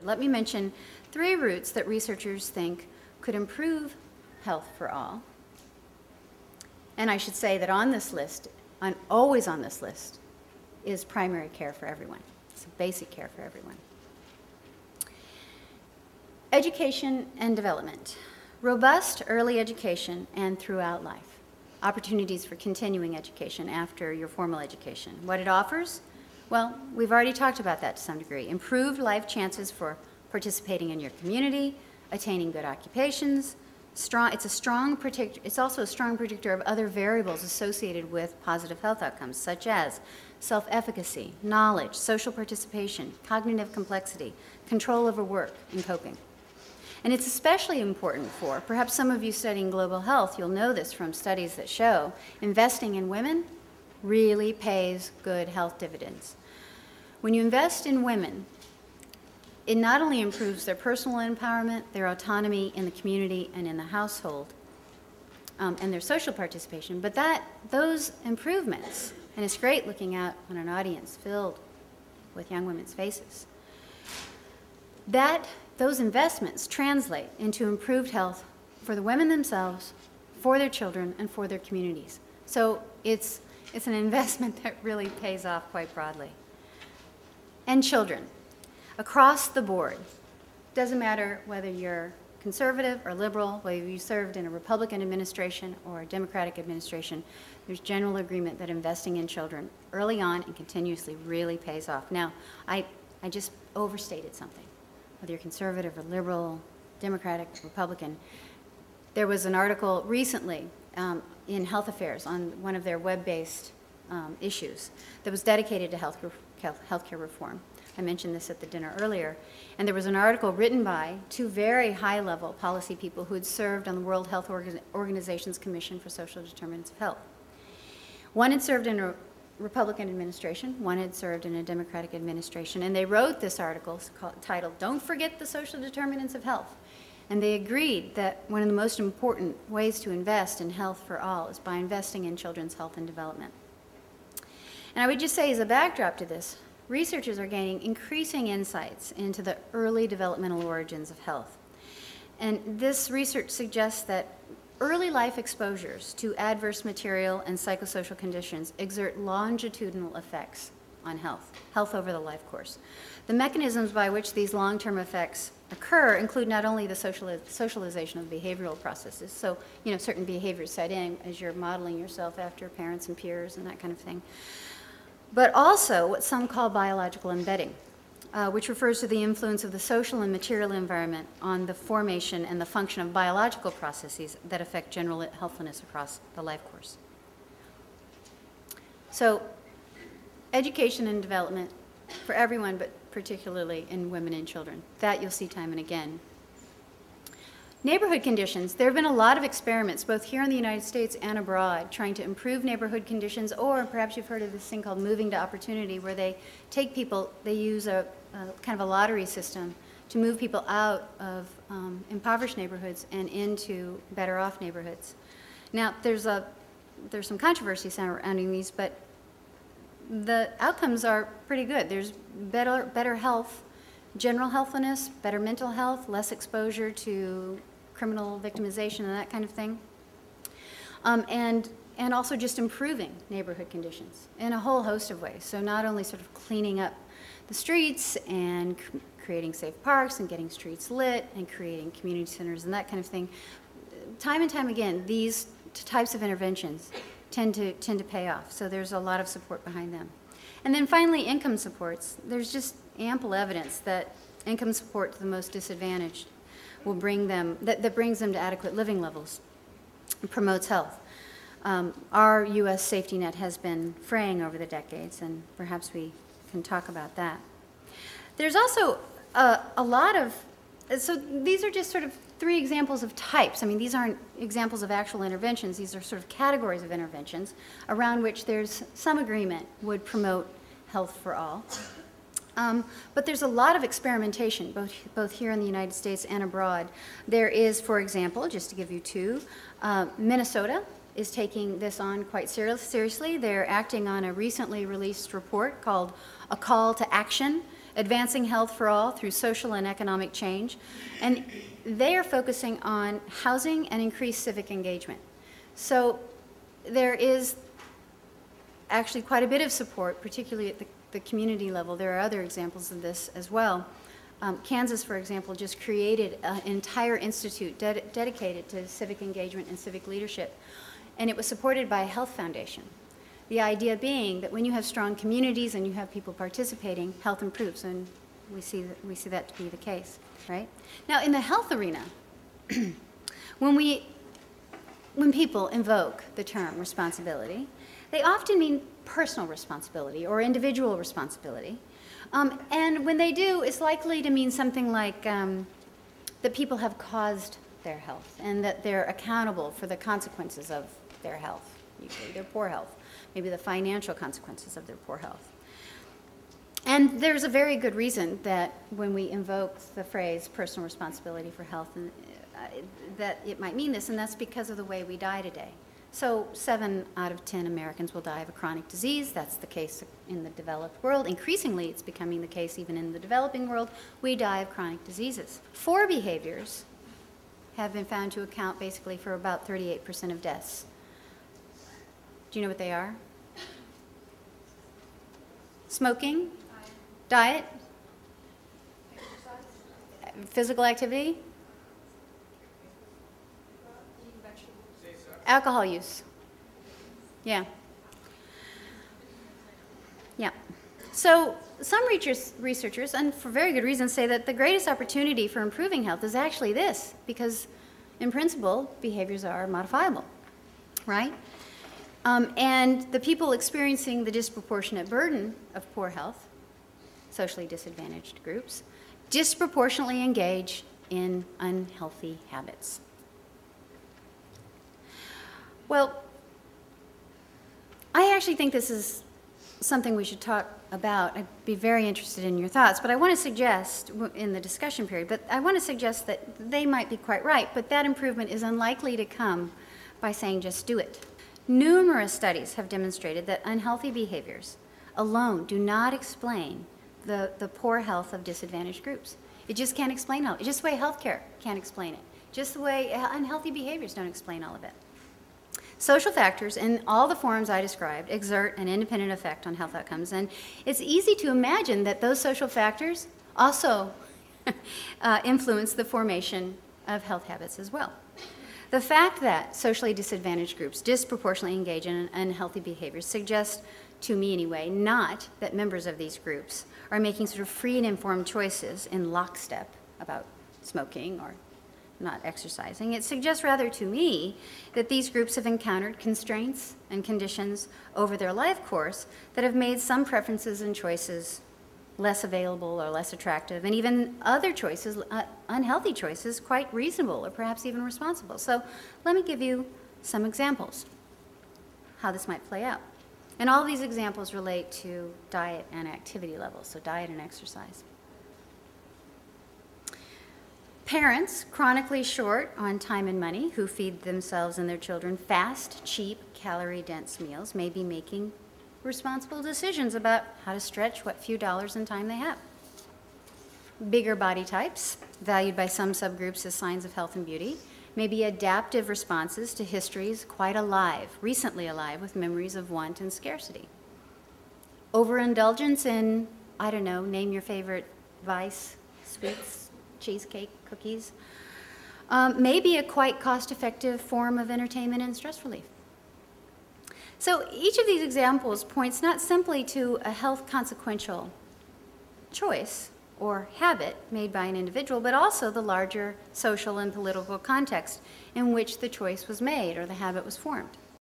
Let me mention 3 routes that researchers think could improve health for all. And I should say that on this list, always on this list, is primary care for everyone. It's basic care for everyone. Education and development. Robust early education and throughout life. Opportunities for continuing education after your formal education. What it offers? Well, we've already talked about that to some degree. Improved life chances for participating in your community, attaining good occupations. It's also a strong predictor of other variables associated with positive health outcomes, such as self-efficacy, knowledge, social participation, cognitive complexity, control over work, and coping. And it's especially important for, perhaps some of you studying global health, you'll know this from studies that show investing in women really pays good health dividends. When you invest in women, it not only improves their personal empowerment, their autonomy in the community and in the household, and their social participation, but those improvements, and it's great looking out on an audience filled with young women's faces, those investments translate into improved health for the women themselves, for their children, and for their communities. So it's an investment that really pays off quite broadly. And children, across the board. Doesn't matter whether you're conservative or liberal, whether you served in a Republican administration or a Democratic administration, there's general agreement that investing in children early on and continuously really pays off. Now, I just overstated something. Whether you're conservative or liberal, Democratic, Republican, there was an article recently in Health Affairs on one of their web-based issues that was dedicated to healthcare reform. I mentioned this at the dinner earlier. And there was an article written by 2 very high-level policy people who had served on the World Health Organization's Commission for Social Determinants of Health. One had served in a Republican administration, one had served in a Democratic administration, and they wrote this article titled, "Don't Forget the Social Determinants of Health." And they agreed that one of the most important ways to invest in health for all is by investing in children's health and development. And I would just say as a backdrop to this, researchers are gaining increasing insights into the early developmental origins of health. And this research suggests that early life exposures to adverse material and psychosocial conditions exert longitudinal effects on health over the life course. The mechanisms by which these long-term effects occur include not only the socialization of behavioral processes, so certain behaviors set in as you're modeling yourself after parents and peers and that kind of thing, but also what some call biological embedding, which refers to the influence of the social and material environment on the formation and the function of biological processes that affect general healthfulness across the life course. So, education and development for everyone, but particularly in women and children. That you'll see time and again. Neighborhood conditions. There have been a lot of experiments, both here in the United States and abroad, trying to improve neighborhood conditions, or perhaps you've heard of this thing called moving to opportunity, where they take people, they use a kind of a lottery system to move people out of impoverished neighborhoods and into better off neighborhoods. Now, there's some controversy surrounding these, but the outcomes are pretty good. There's better health, general healthfulness, better mental health, less exposure to criminal victimization and that kind of thing, and also just improving neighborhood conditions in a whole host of ways. So not only sort of cleaning up the streets and creating safe parks and getting streets lit and creating community centers and that kind of thing. Time and time again, these types of interventions tend to pay off. So there's a lot of support behind them. And then finally, income supports. There's just ample evidence that income support to the most disadvantaged will bring them, that brings them to adequate living levels and promotes health. Our U.S. safety net has been fraying over the decades, and perhaps we can talk about that. There's also a lot of, so these are just sort of 3 examples of types. I mean, these aren't examples of actual interventions. These are sort of categories of interventions around which there's some agreement would promote health for all. But there's a lot of experimentation, both here in the United States and abroad. There is, for example, just to give you 2, Minnesota is taking this on quite seriously. They're acting on a recently released report called A Call to Action, advancing health for all through social and economic change. And they are focusing on housing and increased civic engagement. So there is actually quite a bit of support, particularly at the community level. There are other examples of this as well. Kansas, for example, just created an entire institute dedicated to civic engagement and civic leadership, and it was supported by a health foundation. The idea being that when you have strong communities and you have people participating, health improves, and we see that to be the case, right? Now, in the health arena, when people invoke the term responsibility, they often mean personal responsibility or individual responsibility. And when they do, it's likely to mean something like that people have caused their health and that they're accountable for the consequences of their health, usually their poor health, maybe the financial consequences of their poor health. And there's a very good reason that when we invoke the phrase personal responsibility for health, that it might mean this, and that's because of the way we die today. So 7 out of 10 Americans will die of a chronic disease. That's the case in the developed world. Increasingly, it's becoming the case even in the developing world. We die of chronic diseases. 4 behaviors have been found to account basically for about 38% of deaths. Do you know what they are? Smoking, diet, physical activity, alcohol use. Yeah. Yeah. So some researchers, and for very good reason, say that the greatest opportunity for improving health is actually this, because in principle, behaviors are modifiable, right? And the people experiencing the disproportionate burden of poor health, socially disadvantaged groups, disproportionately engage in unhealthy habits. Well, I actually think this is something we should talk about. I'd be very interested in your thoughts, but I want to suggest, in the discussion period, but I want to suggest that they might be quite right, but that improvement is unlikely to come by saying just do it. Numerous studies have demonstrated that unhealthy behaviors alone do not explain the poor health of disadvantaged groups. It just can't explain all. It's just the way healthcare can't explain it. Just the way unhealthy behaviors don't explain all of it. Social factors in all the forms I described exert an independent effect on health outcomes, and it's easy to imagine that those social factors also influence the formation of health habits as well. The fact that socially disadvantaged groups disproportionately engage in unhealthy behaviors suggests, to me anyway, not that members of these groups are making sort of free and informed choices in lockstep about smoking or not exercising. It suggests rather to me that these groups have encountered constraints and conditions over their life course that have made some preferences and choices less available or less attractive, and even other choices, unhealthy choices, quite reasonable or perhaps even responsible. So let me give you some examples how this might play out. And all these examples relate to diet and activity levels, so diet and exercise. Parents chronically short on time and money who feed themselves and their children fast, cheap, calorie-dense meals may be making responsible decisions about how to stretch what few dollars and time they have. Bigger body types, valued by some subgroups as signs of health and beauty, may be adaptive responses to histories quite alive, recently alive, with memories of want and scarcity. Overindulgence in, I don't know, name your favorite vice, sweets, cheesecake, cookies, may be a quite cost-effective form of entertainment and stress relief. So each of these examples points not simply to a health consequential choice or habit made by an individual, but also the larger social and political context in which the choice was made or the habit was formed.